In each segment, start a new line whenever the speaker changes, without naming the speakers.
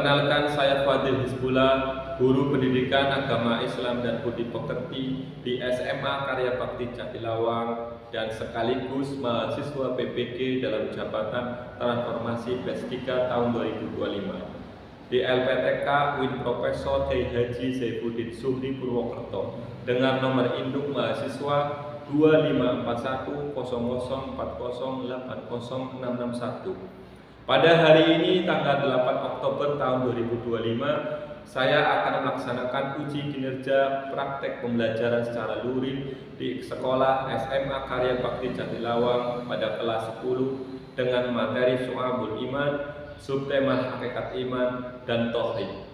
Perkenalkan, saya Fadil Hizbullah, guru pendidikan agama Islam dan budi pekerti di SMA Karya Bakti Jatilawang dan sekaligus mahasiswa PPG dalam jabatan transformasi PES 3 tahun 2025 di LPTK Win Profesor Kiai Haji Saifuddin Zuhri Purwokerto dengan nomor induk mahasiswa 254100408061. Pada hari ini tanggal 8 Oktober tahun 2025, saya akan melaksanakan uji kinerja praktek pembelajaran secara luring di sekolah SMA Karya Bakti Jatilawang pada kelas 10 dengan materi Syu'abul Iman, subtema Hakikat Iman, dan Tauhid.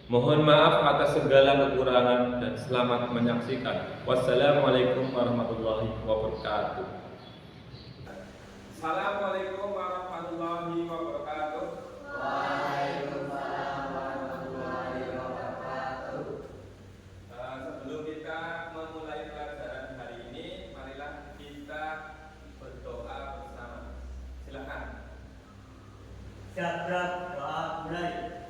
Mohon maaf atas segala kekurangan dan selamat menyaksikan. Wassalamualaikum warahmatullahi wabarakatuh.
Assalamualaikum warahmatullahi wabarakatuh.
Waalaikumsalam warahmatullahi wabarakatuh.
Sebelum kita memulai pelajaran hari ini, marilah kita berdoa bersama. Silakan.
Siap, doa mulai.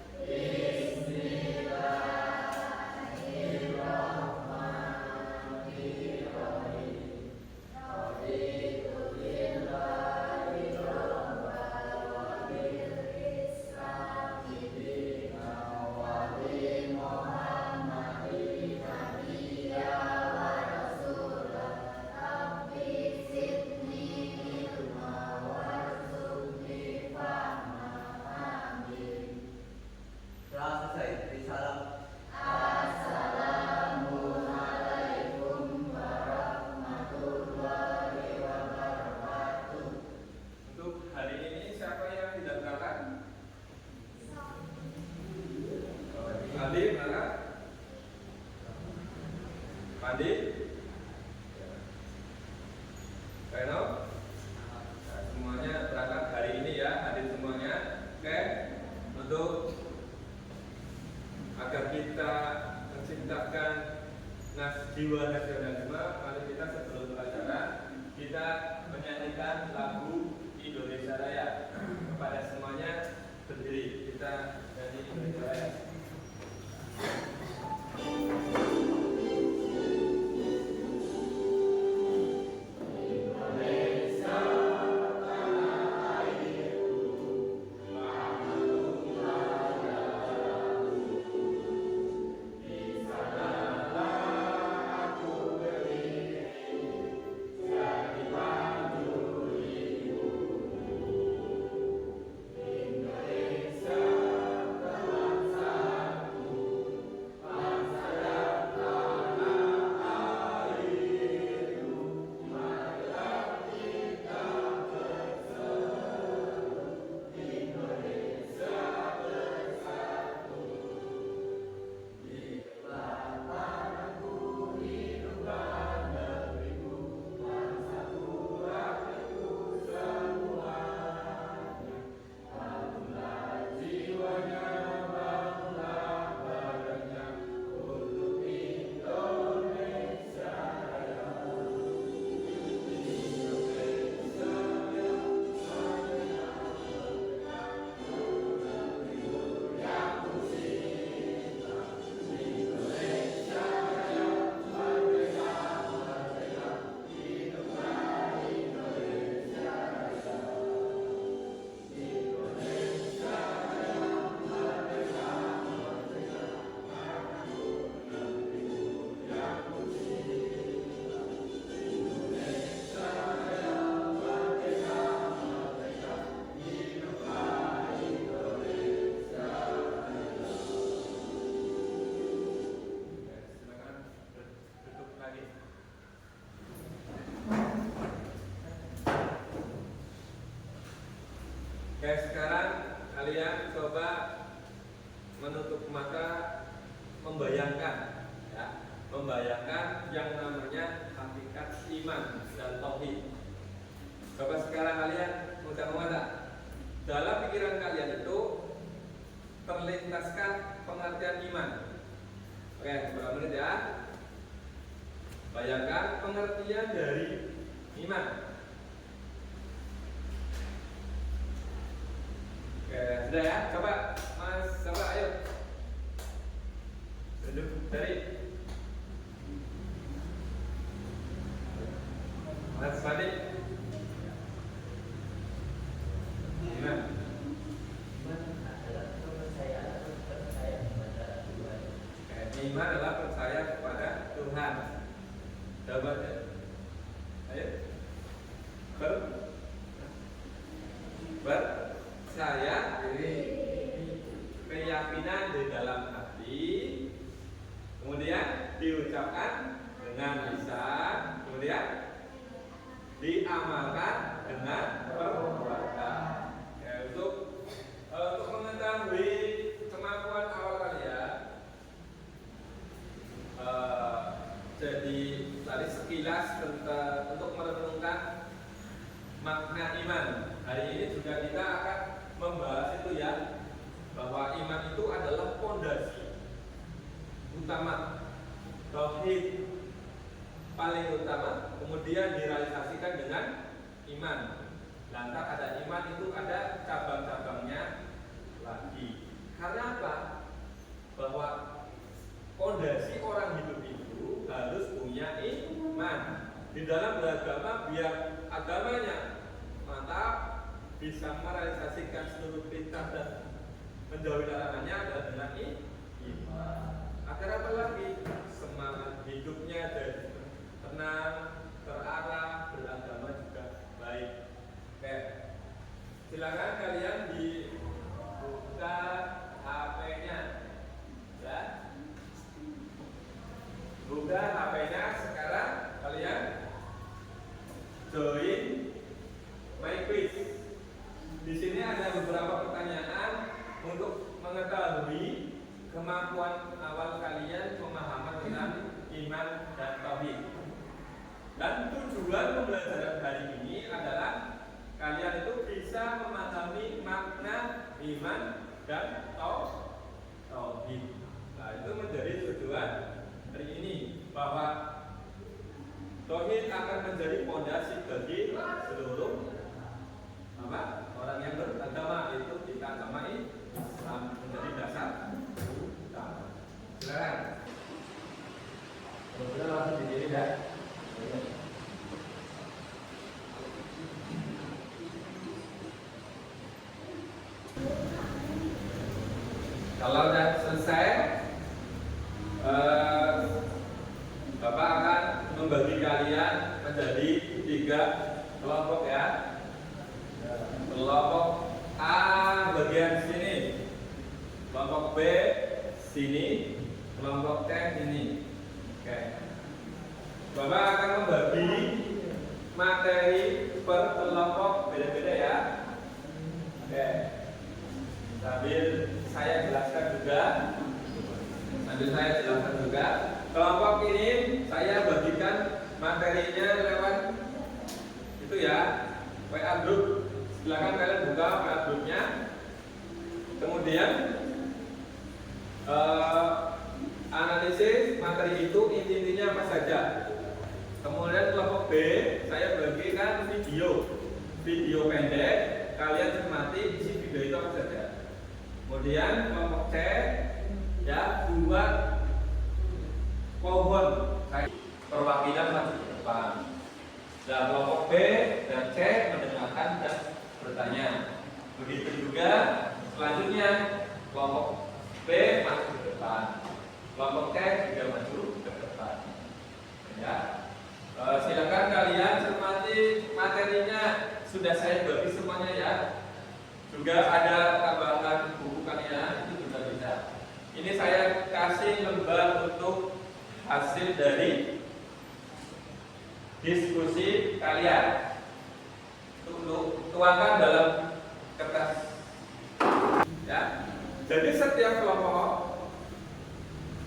Pandi? Reno? Nah, semuanya berangkat hari ini ya, hadir semuanya. Oke? Untuk agar kita menciptakan jiwa nasionalisme, mari kita sebelum pelajaran kita menyanyikan lagu Indonesia Raya. Kepada semuanya berdiri, kita nyanyi Indonesia Raya. Oke, sekarang kalian coba menutup mata, membayangkan yang namanya hakikat iman dan tauhid. Coba sekarang kalian buka mata. Dalam pikiran kalian itu terlintaskan pengertian iman. Oke, beberapa menit ya. Bayangkan pengertian dari iman. Oke, sudah ya. Coba Mas siapa? Ayo. Duduk dari Mas Fadi. Gimana? Iman adalah percaya kepada Tuhan. Jawabannya, ayo. Percaya keyakinan di dalam hati, kemudian diucapkan dengan lisan, kemudian diamalkan dengan perbuatan. Ya, untuk mengetahui kemampuan awal kalian, jadi tadi sekilas tentang untuk merenungkan makna iman. Hari ini juga kita akan membahas itu ya, bahwa iman itu adalah fondasi utama, tauhid paling utama, kemudian direalisasikan dengan iman. Lantas ada iman itu ada cabang-cabangnya lagi. Karena apa? Bahwa fondasi orang hidup itu harus punya iman. Di dalam beragama, biar agamanya mantap, bisa merealisasikan seluruh perintah dan menjauhi larangannya adalah dengan iman. Agar apa lagi? Semangat hidupnya jadi tenang, terarah, beragama juga baik. Oke, silakan kalian dibuka HP-nya, ya. Buka HP-nya sekarang, kalian join my quiz. Di sini ada beberapa pertanyaan untuk mengetahui kemampuan awal kalian pemahaman tentang iman dan tauhid. Dan tujuan pembelajaran hari ini adalah kalian itu bisa memahami makna iman dan tauhid. Nah, itu menjadi tujuan hari ini, bahwa tauhid akan menjadi fondasi bagi seluruh orang yang beragama, itu kita agama Islam menjadi dasar utama. Silakan. Sudah langsung diri ya. Kalau sudah selesai, Bapak akan membagi kalian menjadi 3 kelompok ya. Kelompok A bagian sini, kelompok B sini, kelompok C sini. Oke. Bapak akan membagi materi per kelompok beda-beda ya. Oke. Sambil saya jelaskan juga, kelompok ini saya bagikan materinya lewat itu ya, WA group. Silakan kalian buka WA grupnya. Kemudian analisis materi itu inti-intinya apa saja. Kemudian kelompok B saya bagikan video pendek, kalian cermati isi video itu apa saja. Kemudian kelompok C ya buat pohon perwakilan maju ke depan. Dan kelompok B dan C mendengarkan dan bertanya. Begitu juga selanjutnya kelompok B maju ke depan, kelompok C juga maju ke depan. Ya, silakan kalian cermati materinya, sudah saya bagi semuanya ya. Juga ada tambahan buku kalian, itu juga bisa. Ini saya kasih lembar untuk hasil dari diskusi kalian. Tuangkan dalam kertas. Ya. Jadi setiap kelompok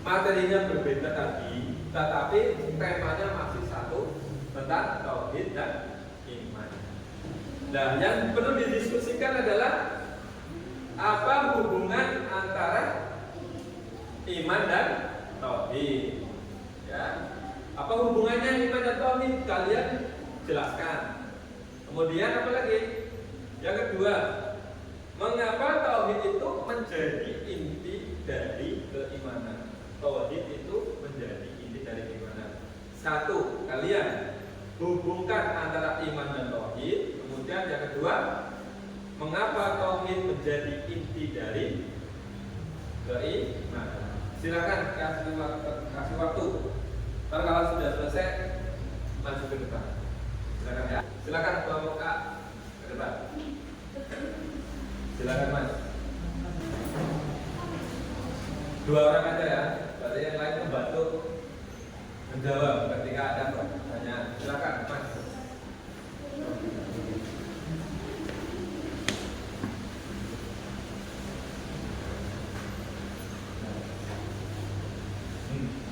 materinya berbeda tadi, tetapi temanya masih satu, tentang tauhid dan iman. Nah, yang perlu didiskusikan adalah apa hubungan antara iman dan tauhid. Ya. Apa hubungannya iman dan tauhid? Kalian jelaskan. Kemudian apa lagi? Yang kedua, Mengapa tauhid itu menjadi inti dari keimanan? Tauhid itu menjadi inti dari keimanan. Satu, kalian hubungkan antara iman dan tauhid. Kemudian yang kedua, mengapa tauhid menjadi inti dari keimanan? Silakan kasih waktu. Ntar kalau sudah selesai, maju ke depan. Silakan ya. Silakan kelompok A ke depan. Silakan Mas. 2 orang aja ya. Berarti yang lain membantu menjawab ketika ada pertanyaan. Silakan Mas.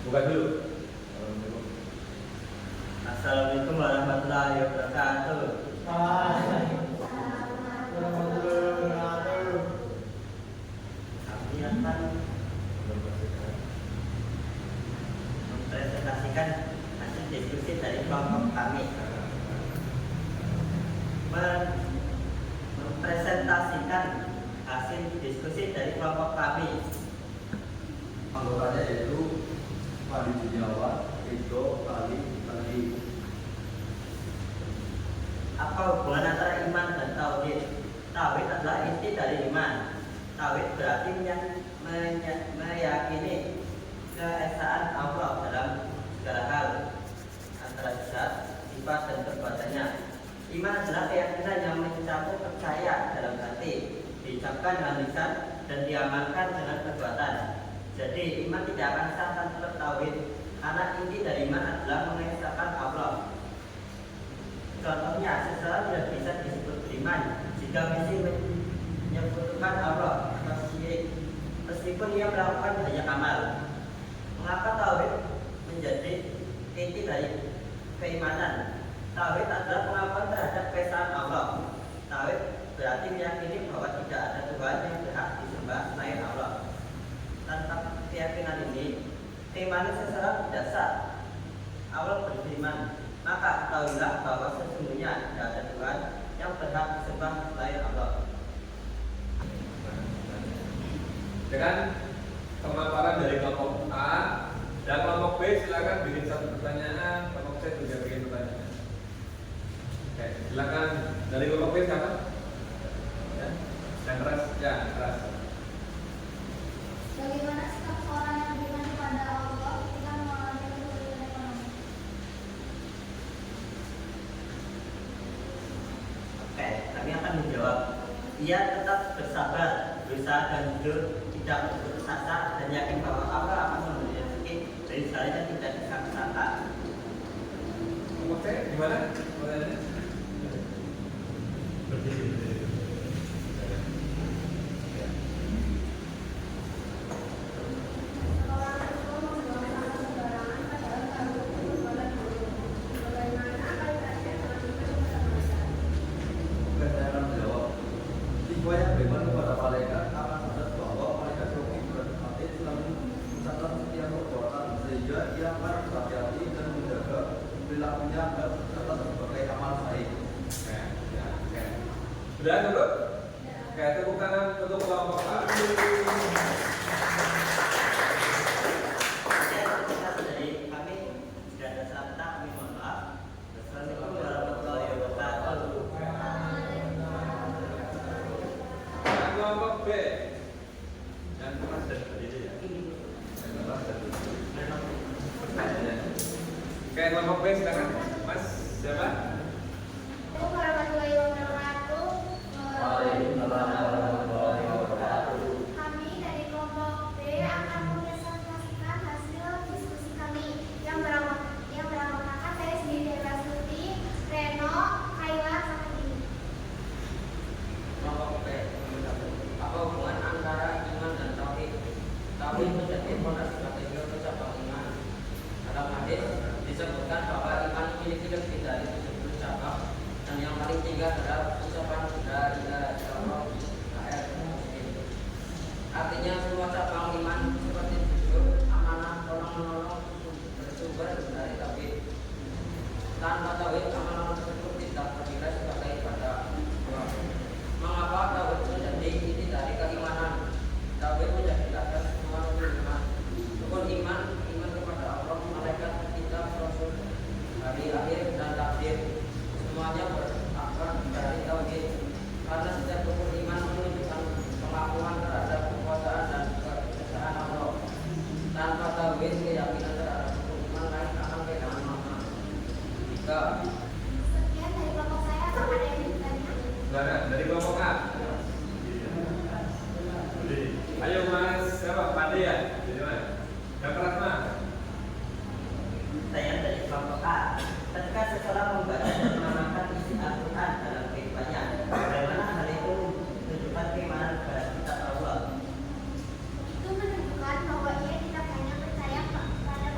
Buka dulu.
Assalamualaikum warahmatullahi wabarakatuh. Kami akan mempresentasikan hasil diskusi dari kelompok kami. Mempresentasikan hasil diskusi dari kelompok kami.
Anggotanya yaitu Fadi Juniawan, Rido, Ali, Tali.
Apa hubungan antara iman dan tauhid? Tauhid adalah inti dari iman. Tauhid berarti meyakini keesaan Allah dalam segala hal, antara zat, sifat, dan perbuatannya. Iman adalah keyakinan yang mencakup percaya dalam hati, diucapkan dengan lisan, dan diamalkan dengan perbuatan. Jadi iman tidak akan sah tanpa tauhid, karena inti dari iman adalah mengesahkan Allah. Contohnya, seseorang tidak bisa disebut beriman jika masih menyebutkan Allah atau syirik, meskipun ia melakukan banyak amal. Mengapa tauhid menjadi inti dari keimanan? Tauhid adalah pengakuan terhadap keesaan Allah. Tauhid berarti meyakini bahwa tidak ada Tuhan yang berhak disembah selain Allah. Tanpa keyakinan ini, keimanan seseorang tidak sah. Allah berfirman, maka ketahuilah bahwa sesungguhnya tidak ada Tuhan yang berhak disembah selain Allah.
Dengan pemaparan dari kelompok A dan kelompok B, silakan bikin satu pertanyaan. Kelompok C juga bikin pertanyaan. Oke, silakan dari kelompok B siapa? Ya, yang keras, ya keras.
Bagaimana sikap orang yang beriman kepada Allah ketika mengalami kesulitan ekonomi?
Oke, kami akan menjawab. Ia tetap bersabar, berusaha dan jujur, tidak berputus asa, dan yakin bahwa Allah akan memberi rezeki dari segala yang tidak disangka-sangka.
Kelompok C gimana? Pertanyaannya?
Seorang itu membuang sampah sembarangan padahal baru berbulan dulu. Bagaimana kalimatnya dengan itu bisa?
Bukan saya akan menjawab. Tiga yang beriman kepada malaikat akan sadar bahwa malaikat Rohi berarti selalu mencatat setiap perbuatan sehingga ia akan berhati-hati dan menjaga perilakunya agar tercatat sebagai amal baik.
Oke. Sudah cukup? Oke, tepuk tangan untuk kelompok A.
Dari kami, jika ada salah kata, kami mohon maaf. Wassalamualaikum warahmatullahi wabarakatuh.
Dan kelompok B. Yang keras dan berdiri ya. Yang keras dan berdiri. Pertanyaannya. Oke, kelompok B silakan. Mas, siapa?
Assalamualaikum warahmatullahi wabarakatuh.
Waalaikumsalam warahmatullahi wabarakatuh.
Kami dari kelompok B akan mempresentasikan hasil diskusi kami yang beranggotakan saya sendiri dari Rasuti, Reno, Kayla, sama Dini.
Kelompok B. Apa hubungan antara iman dan tauhid? Tauhid menjadi fondasi bagi seluruh cabang iman. Dalam hadis disebutkan bahwa iman memiliki lebih dari 70 cabang, dan yang paling tinggi adalah ucapan la ilaha illallah muslim. Artinya semua cabang iman seperti jujur, amanah, tolong menolong bersumber dari tauhid. Tanpa tauhid, amanah tersebut tidak bernilai sebagai ibadah. Mengapa tauhid menjadi Enggak.
Sekian dari kelompok saya, apakah ada yang bertanya?
Silakan dari kelompok A. Ayo Mas, siapa? Pade ya? Jadi mana? Yang keras mana?
Saya dari kelompok A. Ketika seseorang membaca dan mengamalkan isi Al-Quran dalam kehidupannya, bagaimana hal itu menunjukkan keimanan kepada kitab Allah?
Itu menunjukkan bahwa ia tidak hanya percaya pada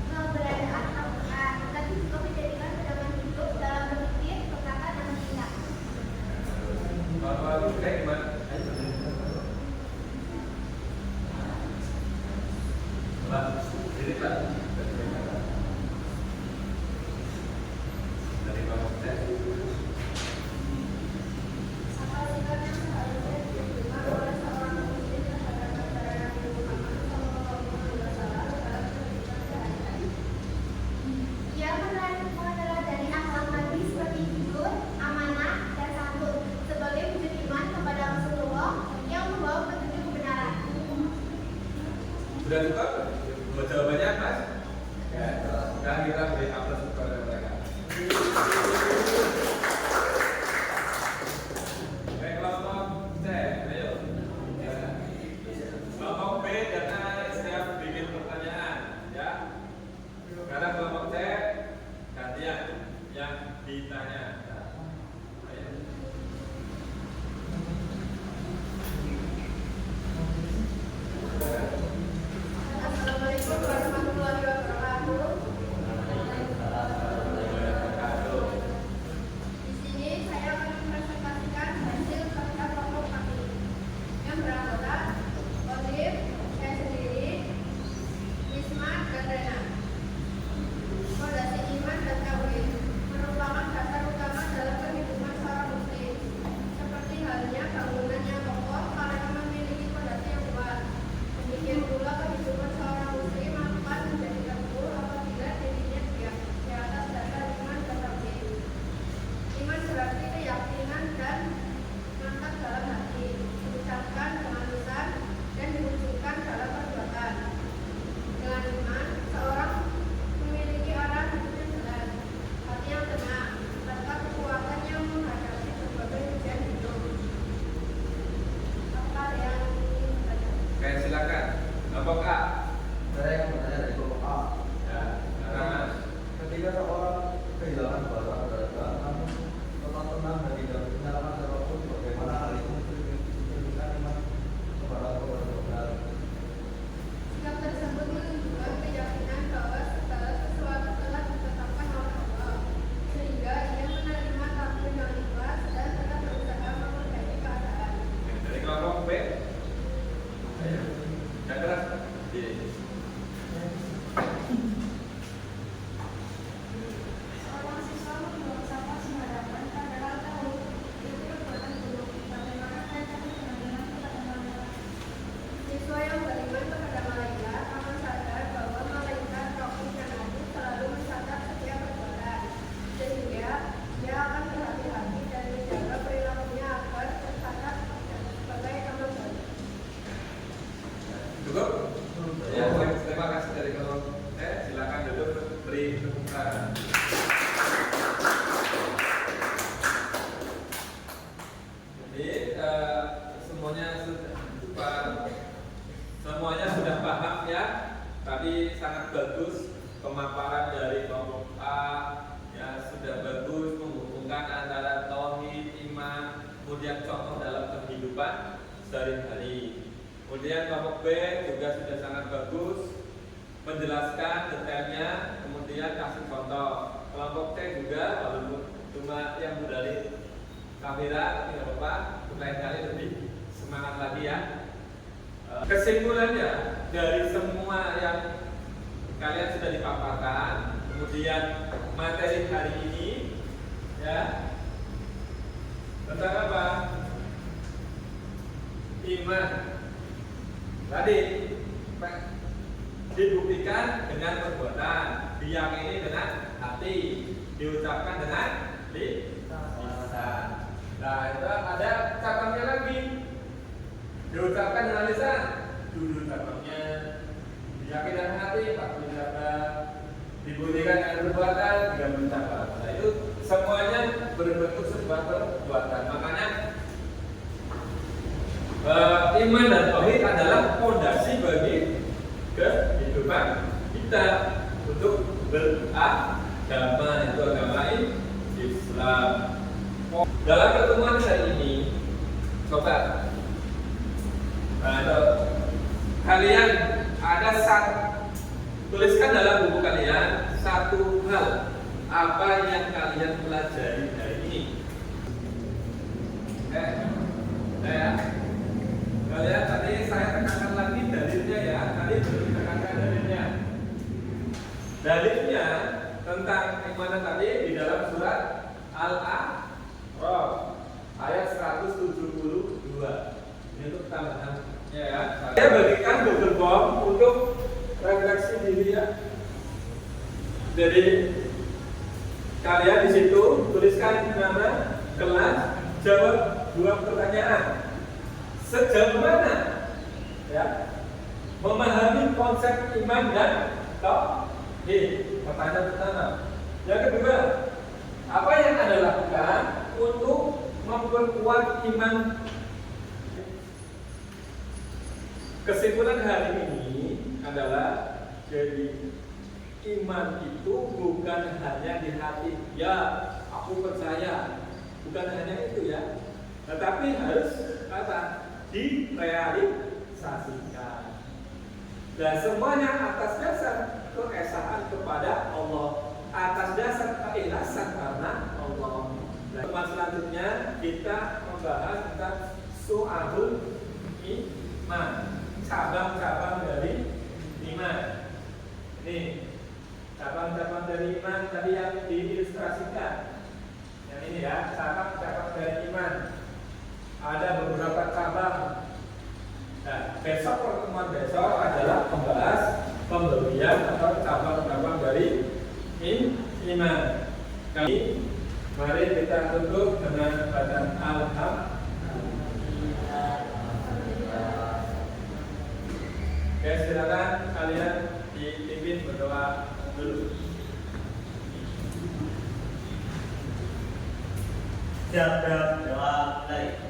keberadaan Al-Quran, tetapi juga menjadikan pedoman hidup dalam berpikir, berkata, dan bertindak.
Kalau kayak gimana? Pak, ini Pak. Dari kelompok C.
Apa sikap yang seharusnya ditunjukkan oleh seorang muslim terhadap ajaran Nabi Muhammad SAW dalam kehidupan sehari-hari? Ia meneladani akhlak Nabi seperti jujur, amanah, dan santun sebagai wujud iman kepada Rasulullah yang membawa petunjuk kebenaran.
Sudah cukup? Buat jawabannya Mas? Ya, sudah kita beri aplaus kepada mereka. Oke, kelompok C, ayo. Ya. Kelompok B dan A siap bikin pertanyaan, ya. Sekarang kelompok C gantian yang ditanya. Ayo.
Assalamualaikum warahmatullahi wabarakatuh. Di sini saya akan mempresentasikan hasil kerja kelompok kami yang beranggota Olive, saya sendiri, Wisma, dan Rena. Fondasi iman dan tauhid merupakan dasar utama dalam kehidupan seorang muslim. Seperti halnya bangunan yang kokoh karena memiliki fondasi yang kuat. Demikian pula kehidupan seorang muslim akan menjadi teguh apabila dirinya di atas dasar iman dan tauhid. Iman berarti keyakinan dan mantap dalam hati, diucapkan dengan lisan dan diwujudkan dalam perbuatan. Dengan iman, seorang memiliki arah hidup yang jelas, hati yang tenang, serta kekuatan yang menghadapi berbagai ujian hidup. Apa ada yang ingin bertanya?
Oke, silakan. Kelompok A.
Saya yang bertanya dari kelompok A.
Ya, silakan Mas.
Ketika seorang kehilangan barang berharga, namun tetap tenang dan tidak menyalahkan siapapun, bagaimana hal itu menunjukkan iman kepada Allah Subhanahu.
Sikap tersebut menunjukkan keyakinan bahwa segala sesuatu telah ditetapkan oleh Allah, sehingga ia menerima takdir yang ikhlas dan tetap berusaha memperbaiki keadaan.
Dari kelompok B. Ayo. Yang keras. Iya.
Seorang siswa membuang sampah sembarangan padahal tahu itu perbuatan buruk. Bagaimana mereka berkenan kepada malaikat? Siswa yang beriman kepada malaikat akan sadar bahwa malaikat Raqib dan Atid selalu mencatat setiap perbuatan, sehingga dia akan berhati-hati dan menjaga perilakunya agar tercatat sebagai amal baik.
Cukup? Ya, terima kasih dari kelompok C. Silakan duduk beri tepuk tangan. Jadi semuanya sudah paham ya. Tadi sangat bagus pemaparan dari kelompok A. Ya, sudah bagus menghubungkan antara tauhid, iman, kemudian contoh dalam kehidupan sehari-hari. Kemudian kelompok B juga sudah sangat bagus menjelaskan detailnya, kemudian kasih contoh. Kelompok C juga walaupun cuma yang dari kamera tidak apa-apa, lain kali lebih semangat lagi ya. Kesimpulannya dari semua yang kalian sudah dipaparkan, kemudian materi hari ini ya tentang apa? Iman. Tadi dibuktikan dengan perbuatan, diyakini dengan hati, diucapkan dengan lisan. Nah, itu ada cabangnya lagi. Diucapkan dengan lisan, dulu cabangnya. Diyakini dengan hati, 40 cabang. Dibuktikan dengan perbuatan, 30 cabang. sebuah perbuatan. Makanya iman dan tauhid adalah fondasi bagi kehidupan kita untuk beragama, itu agama Islam. Dalam pertemuan hari ini, coba kalian ada tuliskan dalam buku kalian satu hal apa yang kalian pelajari hari ini. Kalian tadi saya tekankan lagi dalilnya ya. Tadi belum tekankan dalilnya. Dalilnya tentang keimanan tadi di dalam surat Al-A'raf ayat 172. Ini untuk tambahannya ya. Saya bagikan Google Form untuk refleksi diri ya. Jadi kalian di situ tuliskan nama, kelas, jawab 2 pertanyaan. Sejauh mana ya memahami konsep iman dan tauhid? Pertanyaan pertama. Yang kedua, apa yang Anda lakukan untuk memperkuat iman? Kesimpulan hari ini adalah jadi iman itu bukan hanya di hati. Ya, aku percaya. Bukan hanya itu ya. Tetapi harus direalisasikan. Dan semuanya atas dasar keesaan kepada Allah, atas dasar keikhlasan karena Allah. Dan selanjutnya kita membahas tentang su'abul iman, cabang-cabang dari iman. Nih, cabang-cabang dari iman tadi yang diilustrasikan. Yang ini ya, cabang-cabang dari iman. Ada beberapa cabang. Nah, besok pertemuan besok adalah membahas pemberian atau cabang-cabang dari iman. Kali mari kita tutup dengan bacaan Alhamdulillah. Oke, silakan kalian dipimpin berdoa dulu.
Siap doa mulai.